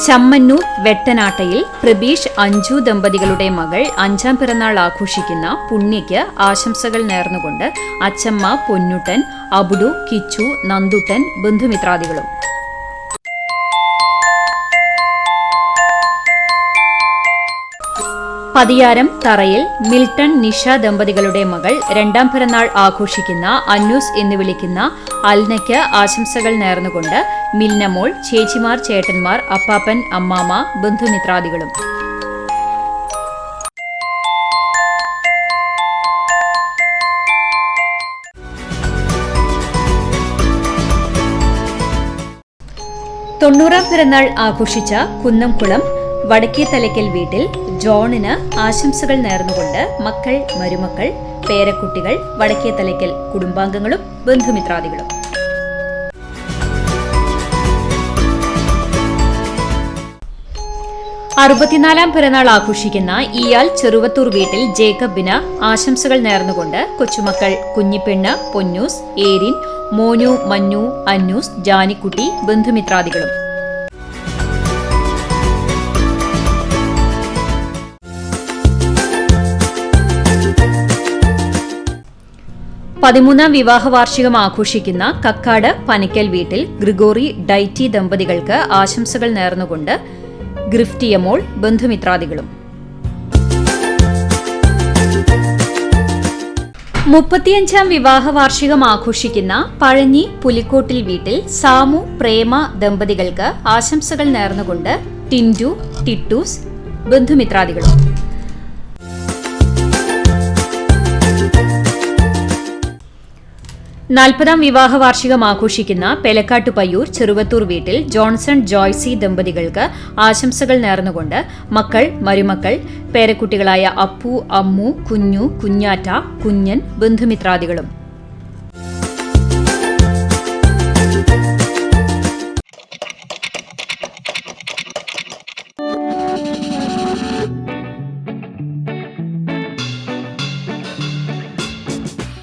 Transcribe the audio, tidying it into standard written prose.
ചമ്മന്നൂർ വെട്ടനാട്ടയിൽ പ്രബീഷ് അഞ്ജു ദമ്പതികളുടെ മകൾ 5ാം പിറന്നാൾ ആഘോഷിക്കുന്ന പുണ്യയ്ക്ക് ആശംസകൾ നേർന്നുകൊണ്ട് അച്ചമ്മ, പൊന്നുട്ടൻ, അബുഡു, കിച്ചു, നന്ദുട്ടൻ, ബന്ധുമിത്രാദികളും. പതിയാരം തറയിൽ മിൽട്ടൺ, നിഷ ദമ്പതികളുടെ മകൾ 2ാം പിറന്നാൾ ആഘോഷിക്കുന്ന അന്നൂസ് എന്ന് വിളിക്കുന്ന അൽനയ്ക്ക് ആശംസകൾ നേർന്നുകൊണ്ട് മിൽനമോൾ, ചേച്ചിമാർ, ചേട്ടന്മാർ, അപ്പാപ്പൻ, അമ്മാമ, ബന്ധുമിത്രാദികളും. തൊണ്ണൂറാം പിറന്നാൾ ആഘോഷിച്ച കുന്നംകുളം വടക്കേ തലയ്ക്കൽ വീട്ടിൽ ജോണിന് ആശംസകൾ നേർന്നുകൊണ്ട് മക്കൾ, മരുമക്കൾ, പേരക്കുട്ടികൾ, വടക്കേ തലയ്ക്കൽ കുടുംബാംഗങ്ങളും ബന്ധുമിത്രാദികളും. അറുപത്തിനാലാം പിറന്നാൾ ആഘോഷിക്കുന്ന ഇയാൾ ചെറുവത്തൂർ വീട്ടിൽ ജേക്കബിന് ആശംസകൾ നേർന്നുകൊണ്ട് കൊച്ചുമക്കൾ കുഞ്ഞിപ്പെണ്ണ്, പൊന്നൂസ്, ഏരിൻ, മോനു, മഞ്ഞു, അന്നൂസ്, ജാനിക്കുട്ടി, ബന്ധുമിത്രാദികളും. പതിമൂന്നാം വിവാഹ വാർഷികം ആഘോഷിക്കുന്ന കക്കാട് പനിക്കൽ വീട്ടിൽ ഗ്രിഗോറി, ഡൈറ്റി ദമ്പതികൾക്ക് ആശംസകൾ നേർന്നുകൊണ്ട് ഗ്രിഫ്റ്റിയമോൾ, ബന്ധുമിത്രാദികളും. 35ാം വിവാഹ വാർഷികം ആഘോഷിക്കുന്ന പഴഞ്ഞി പുലിക്കോട്ടിൽ വീട്ടിൽ സാമു, പ്രേമ ദമ്പതികൾക്ക് ആശംസകൾ നേർന്നുകൊണ്ട് ടിൻഡു, ടിട്ടൂസ്, ബന്ധുമിത്രാദികളും. 40ാം വിവാഹ വാർഷികം ആഘോഷിക്കുന്ന പെലക്കാട്ടുപയ്യൂർ ചെറുവത്തൂർ വീട്ടിൽ ജോൺസൺ, ജോയ്സി ദമ്പതികൾക്ക് ആശംസകൾ നേർന്നുകൊണ്ട് മക്കൾ, മരുമക്കൾ, പേരക്കുട്ടികളായ അപ്പു, അമ്മു, കുഞ്ഞു, കുഞ്ഞാറ്റ, കുഞ്ഞൻ, ബന്ധുമിത്രാദികളും.